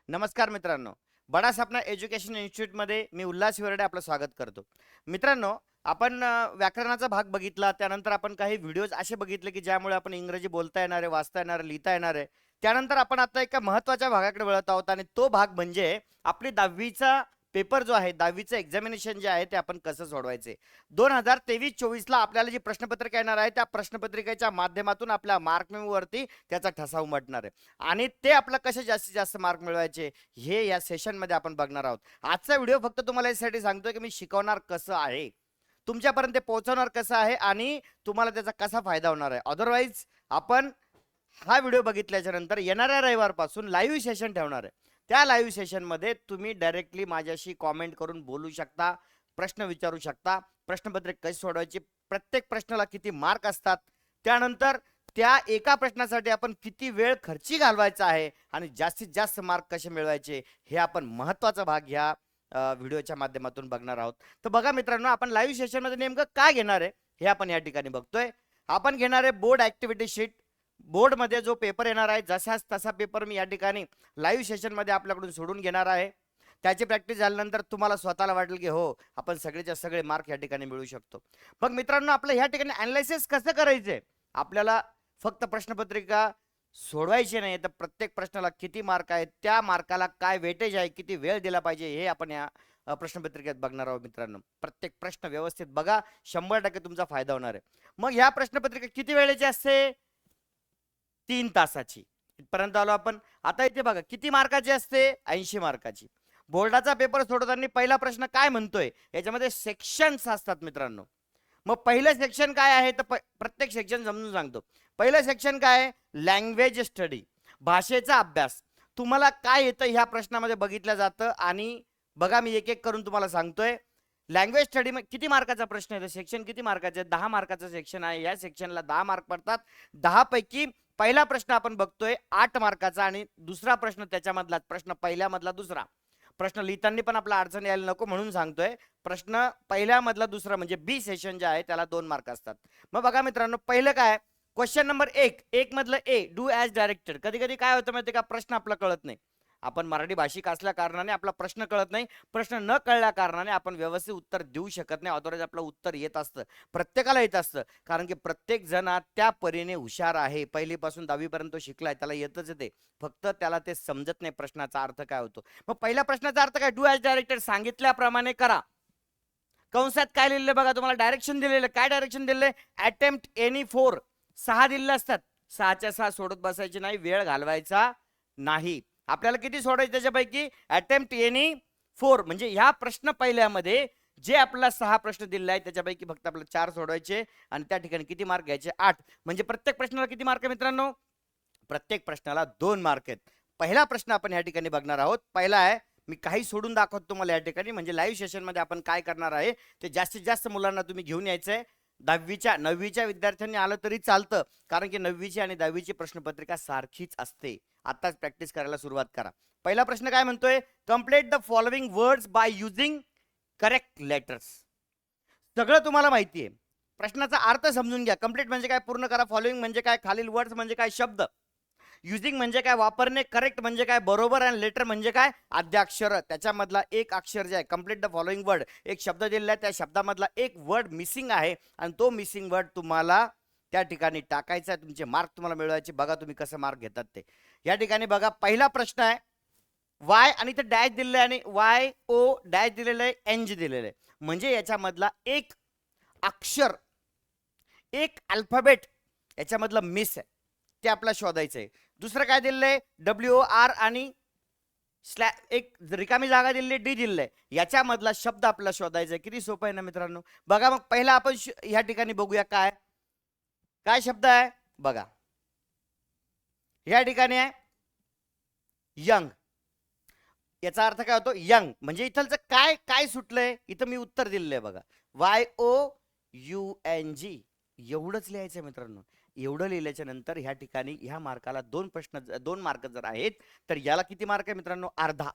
नमस्कार मित्रांनो. बडा सपना एज्युकेशन इन्स्टिट्यूटमध्ये मी उल्हास हिवरडे आपलं स्वागत करतो. मित्रांनो, आपण व्याकरणाचा भाग बघितला. त्यानंतर आपण काही व्हिडिओज असे बघितले, की ज्यामुळे आपण इंग्रजी बोलता येणार आहे, वाचता येणार आहे, लिहिता येणार आहे. त्यानंतर आपण आता एका महत्त्वाच्या भागाकडे वळत आहोत आणि तो भाग म्हणजे आपली 10वीचा पेपर जो आहे, 10वीचं एक्झामिनेशन जे आहे ते आपण कसं सोडवायचे. 2023-24ला आपल्याला जी प्रश्नपत्रिका येणार आहे, त्या प्रश्नपत्रिकेच्या माध्यमातून आपल्या मार्क मेमोवरती त्याचा ठसा उमटणार आहे. आणि ते आपलं कसे जास्तीत जास्त मार्क मिळवायचे हे या सेशनमध्ये आपण बघणार आहोत. आजचा व्हिडिओ फक्त तुम्हाला यासाठी सांगतोय की मी शिकवणार कसं आहे, तुमच्यापर्यंत ते पोहोचवणार कसं आहे आणि तुम्हाला त्याचा कसा फायदा होणार आहे. अदरवाईज आपण हा व्हिडिओ बघितल्याच्या नंतर येणाऱ्या रविवारपासून लाईव्ह सेशन ठेवणार आहे. त्या लाईव्ह सेशनमध्ये तुम्ही डायरेक्टली माझ्याशी कॉमेंट करून बोलू शकता, प्रश्न विचारू शकता, प्रश्नपत्रिका कशी सोडवायची, प्रत्येक प्रश्नाला किती मार्क असतात, त्यानंतर त्या एका प्रश्नासाठी आपण किती वेळ खर्ची घालवायचा आहे आणि जास्तीत जास्त मार्क कसे मिळवायचे हे आपण महत्त्वाचा भाग ह्या व्हिडिओच्या माध्यमातून बघणार आहोत. तर बघा मित्रांनो, आपण लाईव्ह सेशनमध्ये नेमकं काय घेणार आहे हे आपण या ठिकाणी बघतोय. आपण घेणार आहे बोर्ड ऍक्टिव्हिटी शीट. बोर्डमध्ये जो पेपर येणार आहे जसाच तसा पेपर मी या ठिकाणी लाईव्ह सेशनमध्ये आपल्याकडून सोडून घेणार आहे. त्याची प्रॅक्टिस झाल्यानंतर तुम्हाला स्वतःला वाटेल की हो, आपण सगळेच्या सगळे मार्क या ठिकाणी मिळवू शकतो. मग मित्रांनो, आपलं ह्या ठिकाणी अनालिसिस कसं करायचंय, आपल्याला फक्त प्रश्नपत्रिका सोडवायची नाही तर प्रत्येक प्रश्नाला किती मार्क आहेत, त्या मार्काला काय वेटेज आहे, किती वेळ दिला पाहिजे हे आपण या प्रश्नपत्रिकेत बघणार आहोत. मित्रांनो, प्रत्येक प्रश्न व्यवस्थित बघा, 100% तुमचा फायदा होणार आहे. मग ह्या प्रश्नपत्रिका किती वेळेची असते? 3 तासाची. इथपर्यंत आलो आपण. आता इथे बघा किती मार्काची असते? 80 मार्काची. बोर्डाचा पेपर सोडवताना पहिला प्रश्न काय म्हणतोय, याच्यामध्ये सेक्शन्स असतात मित्रांनो. मग पहिलं सेक्शन काय आहे तर प्रत्येक सेक्शन समजून सांगतो. पहिलं सेक्शन काय आहे? लँग्वेज स्टडी, भाषेचा अभ्यास. तुम्हाला काय येतं ह्या प्रश्नामध्ये बघितलं जातं आणि बघा मी एक एक करून तुम्हाला सांगतोय. लँग्वेज स्टडी किती मार्काचा प्रश्न आहे? सेक्शन किती मार्काचे आहे? 10 मार्काचं सेक्शन आहे. या सेक्शनला 10 मार्क पडतात. 10 पैकी पहिला प्रश्न आपण बघतोय 8 मार्काचा आणि दुसरा प्रश्न त्याच्यामधला प्रश्न पहिल्यामधला दुसरा प्रश्न लिहिताना पण आपला अडचण यायला नको म्हणून सांगतोय. प्रश्न पहिल्यामधला दुसरा म्हणजे बी सेशन जे आहे त्याला 2 मार्क असतात. मग बघा मित्रांनो, पहिलं काय? क्वेश्चन नंबर 1 मधलं ए, डू ॲज डायरेक्टेड. कधी कधी काय होतं माहिती का, प्रश्न आपला कळत नाही. आपण मराठी भाषिक असल्या कारणाने आपला प्रश्न कळत नाही. प्रश्न न कळल्या कारणाने आपण व्यवस्थित उत्तर देऊ शकत नाही. अदरवाईज आपलं उत्तर येत असतं, प्रत्येकाला येत असतं. कारण की प्रत्येक जण त्या परीने हुशार आहे. पहिलीपासून 10वी पर्यंत शिकलाय, त्याला येतच ते. फक्त त्याला ते समजत नाही प्रश्नाचा अर्थ काय होतो. मग पहिल्या प्रश्नाचा अर्थ काय? डू ॲज डायरेक्टेड, सांगितल्याप्रमाणे करा. कंसात काय लिहिलं बघा, तुम्हाला डायरेक्शन दिलेलं. काय डायरेक्शन दिले? Attempt any 4. 6 दिलेले असतात. 6च्या 6 सोडत बसायचे नाही, वेळ घालवायचा नाही. आपल्याला किती सोडायचे त्याच्यापैकी? Attempt any 4. म्हणजे ह्या प्रश्न पहिल्यामध्ये जे आपल्याला 6 प्रश्न दिले आहेत त्याच्यापैकी फक्त आपल्याला 4 सोडवायचे आणि त्या ठिकाणी किती मार्क घ्यायचे? 8. म्हणजे प्रत्येक प्रश्नाला किती मार्क आहे मित्रांनो? प्रत्येक प्रश्नाला 2 मार्क आहेत. पहिला प्रश्न आपण या ठिकाणी बघणार आहोत. पहिला आहे, मी काही सोडून दाखवतो तुम्हाला या ठिकाणी, म्हणजे लाईव्ह सेशनमध्ये आपण काय करणार आहे ते जास्तीत जास्त मुलांना तुम्ही घेऊन यायचंय. 9वीच्या विद्यार्थ्यांनी आलं तरी चालतं, कारण की 9वीची आणि 10वीची प्रश्नपत्रिका सारखीच असते. आताच प्रॅक्टिस करायला सुरुवात करा. पहिला प्रश्न काय म्हणतोय? Complete the following words by using correct letters. सगळं तुम्हाला माहिती आहे. प्रश्नाचा अर्थ समजून घ्या. कंप्लीट म्हणजे काय? पूर्ण करा. फॉलोइंग म्हणजे काय? खालील वर्ड्स म्हणजे काय? शब्द. युजिंग म्हणजे काय? वापरणे. करेक्ट म्हणजे काय? बरोबर. आणि लेटर म्हणजे काय? आद्याक्षर. त्याच्यामधला एक अक्षर जे आहे, कंप्लीट द फॉलोइंग वर्ड, एक शब्द दिलेला आहे, त्या शब्दामधला एक वर्ड मिसिंग आहे आणि तो मिसिंग वर्ड तुम्हाला त्या ठिकाणी टाकायचा आहे. तुमचे मार्क तुम्हाला मिळवायचे. बघा तुम्ही कसं मार्क घेतात ते. या ठिकाणी बघा, पहिला प्रश्न आहे वाय आणि ते डॅश दिलेलं आहे आणि वाय ओ डॅश दिलेलं आहे, एनजी दिलेलं आहे. म्हणजे याच्यामधला एक अक्षर, एक अल्फाबेट याच्यामधलं मिस आहे, ते आपल्याला शोधायचं आहे. दुसरं काय दिलेलं आहे? WOR आणि एक रिकामी जागा दिलेली, डी दिलेलं आहे. याच्यामधला शब्द आपल्याला शोधायचा आहे. किती सोपं आहे ना मित्रांनो. बघा मग पहिला आपण ह्या ठिकाणी बघूया काय काय शब्द आहे. बघा ह्या ठिकाणी आहे यंग. याचा अर्थ काय होतो? यंग. म्हणजे इथलचं काय काय सुटलंय? इथं मी उत्तर दिलेलं आहे बघा, YOUNG. एवढंच लिहायचं आहे मित्रांनो. एवढं लिहिल्याच्या नंतर ह्या ठिकाणी ह्या मार्काला 2 मार्क जर आहेत तर याला किती मार्क आहे मित्रांनो? अर्धा.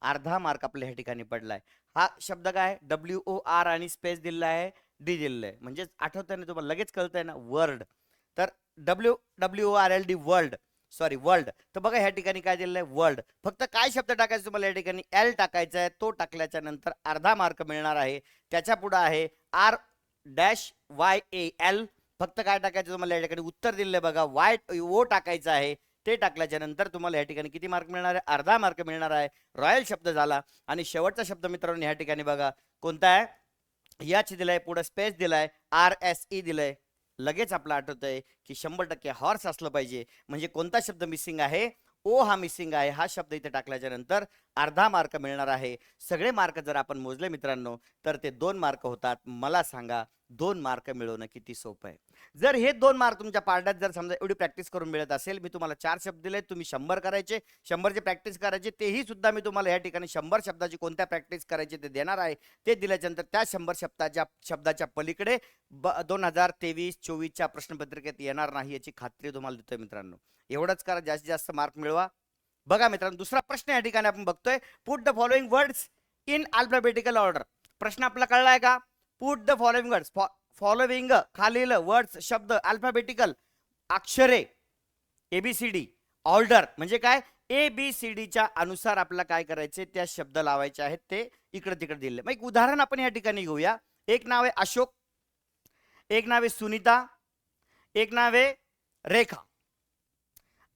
अर्धा मार्क आपल्या ह्या ठिकाणी पडलाय. हा शब्द काय? WOR आणि स्पेस दिलेला आहे, डी दिलेलं आहे. म्हणजे आठवतंय ना तुम्हाला? लगेच कळतंय ना? वर्ड. तर WORLD वर्ल्ड. Sorry world. तर बघा ह्या ठिकाणी काय दिलेलं आहे वर्ल्ड. फक्त काय शब्द टाकायचा तुम्हाला या ठिकाणी एल टाकायचा आहे. तो टाकल्याच्या नंतर अर्धा मार्क मिळणार आहे. त्याच्या पुढे आहे R dash Y A L. फक्त काय टाकायचं तुम्हाला या ठिकाणी उत्तर दिलेलं आहे बघा वाय ओ टाकायचं आहे. ते टाकल्याच्या नंतर तुम्हाला या ठिकाणी किती मार्क मिळणार आहे अर्धा मार्क मिळणार आहे. रॉयल शब्द झाला. आणि शेवटचा शब्द मित्रांनो या ठिकाणी बघा कोणता आहे याच दिलाय पुढे स्पेस दिलाय RSE दिलंय. लगेच आपलं आठवतंय की 100% हॉर्स असलं पाहिजे. म्हणजे कोणता शब्द मिसिंग आहे ओ हा मिसिंग आहे. हा शब्द इथे टाकल्याच्या नंतर अर्धा मार्क मिळणार आहे. सगळे मार्क जर आपण मोजले मित्रांनो तर ते 2 मार्क होतात. मला सांगा 2 मार्क मिळवणं किती सोपं आहे. जर हे 2 मार्क तुमच्या पार्टात जर समजा एवढी प्रॅक्टिस करून मिळत असेल, मी तुम्हाला 4 शब्द दिले तुम्ही 100 करायचे 100ची प्रॅक्टिस करायची. तेही सुद्धा मी तुम्हाला या ठिकाणी 100 शब्दाची कोणत्या प्रॅक्टिस करायची ते देणार आहे. ते दिल्याच्या नंतर त्या 100 शब्दाच्या पलीकडे 2023-24च्या प्रश्नपत्रिकेत येणार नाही याची खात्री तुम्हाला देतोय मित्रांनो. एवढंच करा जास्तीत जास्त मार्क मिळवा. बघा मित्रांनो दुसरा प्रश्न या ठिकाणी आपण बघतोय put the following words in alphabetical order. प्रश्न आपला कळलाय का? Put the following words following खालील वर्ड्स शब्द अल्फाबेटिकल अक्षरे ABCD ऑर्डर म्हणजे काय ABCDच्या अनुसार आपल्याला काय करायचे त्या शब्द लावायचे आहेत. ते इकडे तिकडे दिले. मग एक उदाहरण आपण या ठिकाणी घेऊया. एक नाव आहे अशोक, एक नाव आहे सुनीता, एक नाव आहे रेखा.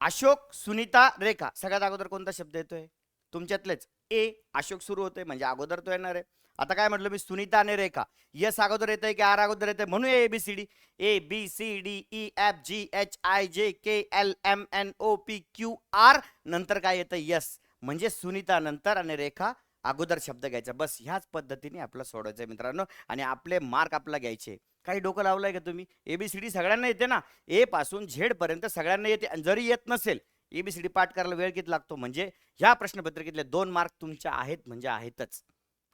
अशोक सुनीता रेखा सगळ्यात अगोदर कोणता शब्द येतोय तुमच्यातलेच ए. अशोक सुरू होतोय म्हणजे अगोदर तो येणार आहे. आता काय म्हटलं मी सुनीता आणि रेखा यस अगोदर येतंय की आर अगोदर येतंय म्हणून ABCD ABCDEFGHIJKLMNOPQR नंतर काय येतं यस म्हणजे सुनीता नंतर आणि रेखा अगोदर शब्द घ्यायचा. बस ह्याच पद्धतीने आपलं सोडायचं मित्रांनो. आणि आपले मार्क आपल्याला घ्यायचे. काही डोकं लावलंय का तुम्ही? ABCD सगळ्यांना येते ना ए पासून झेड पर्यंत सगळ्यांना येते. आणि जरी येत नसेल ABCD पाठ करायला वेळ किती लागतो म्हणजे ह्या प्रश्नपत्रिकेतले 2 मार्क तुमच्या आहेत म्हणजे आहेतच.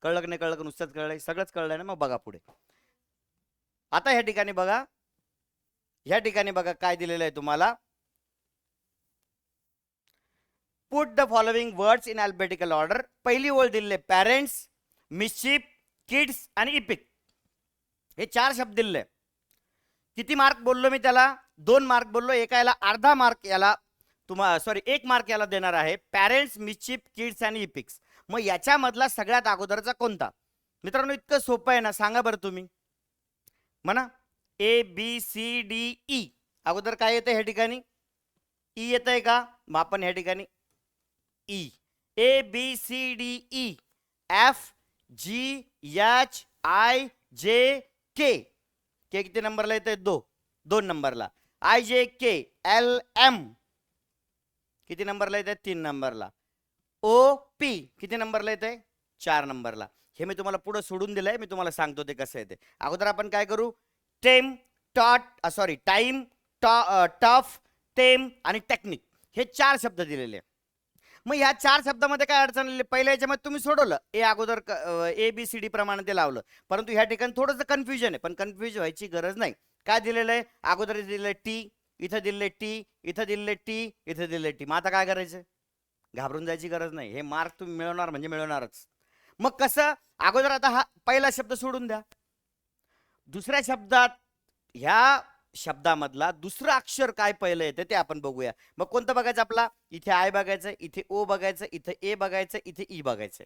कळलं की नाही कळलं का नुसतंच कळलंय सगळंच कळलंय ना. मग बघा पुढे. आता ह्या ठिकाणी बघा काय दिलेलं आहे तुम्हाला. Put the following words in alphabetical order. पहिली ओळ दिलेले पॅरेंट्स, मिस्चिफ, किड्स आणि इपिक हे 4 शब्द दिले. किती मार्क बोललो मी त्याला 2 मार्क बोललो. एका याला अर्धा मार्क याला तुम्हाला सॉरी 1 मार्क याला देणार आहे. पॅरेंट्स, मिस्चिफ, किड्स आणि इपिक्स. मग याच्यामधला सगळ्यात अगोदरचा कोणता मित्रांनो? इतकं सोपं आहे ना सांगा बरं तुम्ही म्हणा. ABCDE अगोदर काय येतं ह्या ठिकाणी ई येत आहे का? मग आपण ह्या ठिकाणी ई ABCDE FGHIJK के किती नंबरला येते 2 नंबरला. IJKLM किती नंबरला येते 3 नंबरला. OP किती नंबरला येते 4 नंबरला. हे मी तुम्हाला पुढे सोडून दिलंय. मी तुम्हाला सांगतो ते कसं येते. अगोदर आपण काय करू टाइम टफ टेम आणि टेक्निक हे 4 शब्द दिलेले. मग ह्या 4 शब्दामध्ये काय अडचण आली? पहिल्या याच्यामध्ये तुम्ही सोडवलं ए अगोदर ABCD प्रमाणे ते लावलं. परंतु ह्या ठिकाणी थोडंसं कन्फ्युजन आहे पण कन्फ्युज व्हायची गरज नाही. काय दिलेलं आहे अगोदर दिलेलं टी इथं दिलेलं टी इथं दिलेलं टी इथं दिलेलं टी. मग आता काय करायचं? घाबरून जायची गरज नाही. हे मार्क तुम्ही मिळवणार म्हणजे मिळवणारच. मग कसं अगोदर आता हा पहिला शब्द सोडून द्या. दुसऱ्या शब्दात ह्या शब्दामधला दुसरं अक्षर काय पहिलं येते ते आपण बघूया. मग कोणतं बघायचं आपला? इथे आय बघायचं, इथे ओ बघायचं, इथे ए बघायचं, इथे ई बघायचं.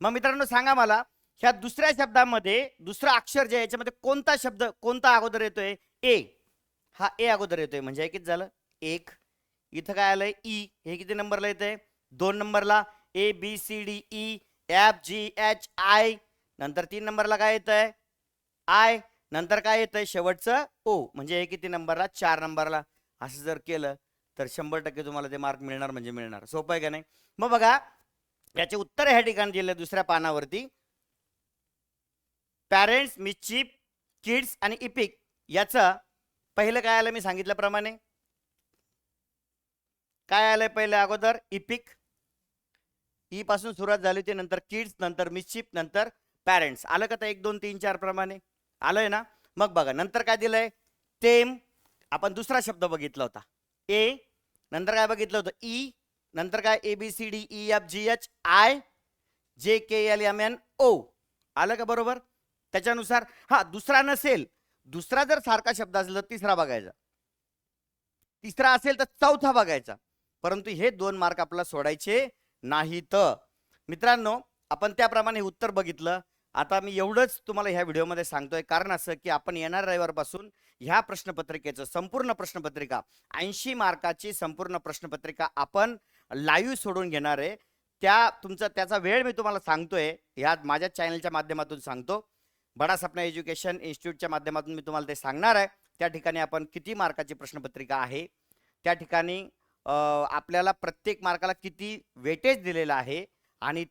मग मित्रांनो सांगा मला ह्या दुसऱ्या शब्दामध्ये दुसरं अक्षर जे याच्यामध्ये कोणता शब्द कोणता अगोदर येतोय? ए. हा ए अगोदर येतोय म्हणजे हे किती झालं 1. इथं काय आलंय ई हे किती नंबरला येतंय 2 नंबरला. ABCDEFGHI नंतर 3 नंबरला काय येतंय आय नंतर काय येतंय शेवटचं ओ म्हणजे हे किती नंबरला 4 नंबरला. असं जर केलं तर 100% तुम्हाला ते मार्क मिळणार म्हणजे मिळणार. सोपं आहे का नाही? मग बघा याचे उत्तर ह्या ठिकाणी दिले दुसऱ्या पानावरती. पॅरेंट्स, मिस्चिफ, किड्स आणि इपिक याचं पहिलं काय आलं मी सांगितल्याप्रमाणे काय आलंय पहिलं अगोदर इपिक ई पासून सुरुवात झाली होती नंतर किड्स नंतर मिस्चिफ नंतर पॅरेंट्स. आलं का? 1 2 3 4 प्रमाणे आलंय ना. मग बघा नंतर काय दिलंय टेम. आपण दुसरा शब्द बघितला होता ए नंतर काय बघितलं होतं ई नंतर काय ABCDEFGHIJKLMNO. आलं का बरोबर? त्याच्यानुसार हा दुसरा नसेल दुसरा जर सारखा शब्द असेल तर तिसरा बघायचा. तिसरा असेल तर चौथा बघायचा, परंतु हे 2 मार्क आपल्याला सोडायचे नाहीत. मित्रांनो, आपण त्याप्रमाणे उत्तर बघितलं. आता मी एवढंच तुम्हाला ह्या व्हिडिओमध्ये सांगतोय, कारण असं की आपण येणाऱ्या रविवारपासून ह्या प्रश्नपत्रिकेचं संपूर्ण प्रश्नपत्रिका 80 मार्काची संपूर्ण प्रश्नपत्रिका आपण लाईव्ह सोडून घेणार आहे. त्याचा वेळ मी तुम्हाला सांगतोय, ह्या माझ्या चॅनलच्या माध्यमातून सांगतो. बडा सपना एज्युकेशन इन्स्टिट्यूटच्या माध्यमातून मी तुम्हाला ते सांगणार आहे. त्या ठिकाणी आपण किती मार्काची प्रश्नपत्रिका आहे, त्या ठिकाणी आपल्याला प्रत्येक मार्काला किती वेटेज दिलेलं आहे आणि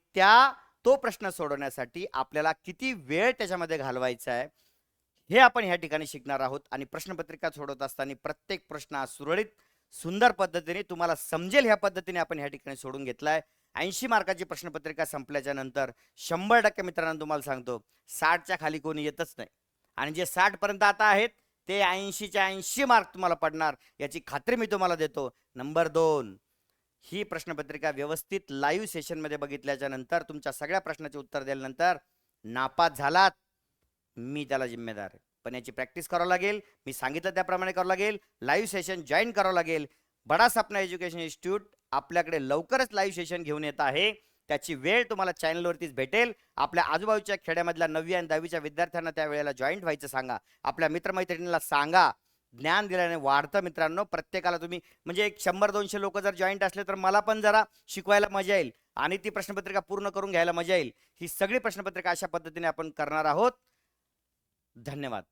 तो प्रश्न सोडवण्यासाठी आपल्याला किती वेळ त्याच्यामध्ये घालवायचा आहे, हे आपण ह्या ठिकाणी शिकणार आहोत. आणि प्रश्नपत्रिका सोडवत असताना प्रत्येक प्रश्न हा सुरळीत सुंदर पद्धतीने तुम्हाला समजेल ह्या पद्धतीने आपण ह्या ठिकाणी सोडून घेतलाय. 80 मार्काची प्रश्नपत्रिका संपल्याच्या नंतर 100% मित्रांनो तुम्हाला सांगतो 60च्या खाली कोणी येतच नाही. आणि जे 60 पर्यंत आता आहेत ते 80च्या 80 मार्क तुम्हाला पडणार, याची खात्री मी तुम्हाला देतो. नंबर 2, ही प्रश्नपत्रिका व्यवस्थित लाईव्ह सेशनमध्ये बघितल्याच्या नंतर तुमच्या सगळ्या प्रश्नाचे उत्तर दिल्यानंतर नापास झालात, मी त्याला जिम्मेदार आहे. पण याची प्रॅक्टिस करावं लागेल, मी सांगितलं त्याप्रमाणे करावं लागेल, लाईव्ह सेशन जॉईन करावं लागेल. बडा सपना एज्युकेशन इन्स्टिट्यूट आपल्याकडे लवकरच लाईव्ह सेशन घेऊन येत आहे. त्याची वेळ तुम्हाला चॅनलवरतीच भेटेल. आपल्या आजूबाजूच्या खेड्यामधल्या 9वी आणि 10वीच्या विद्यार्थ्यांना त्या वेळेला जॉईंट व्हायचं सांगा. आपल्या मित्रमैत्रिणींना सांगा. ज्ञान दिल्याने वाढतं मित्रांनो. प्रत्येकाला तुम्ही म्हणजे एक 100-200 लोक जर जॉईंट असले तर मला पण जरा शिकवायला मजा येईल आणि ती प्रश्नपत्रिका पूर्ण करून घ्यायला मजा येईल. ही सगळी प्रश्नपत्रिका अशा पद्धतीने आपण करणार आहोत. धन्यवाद.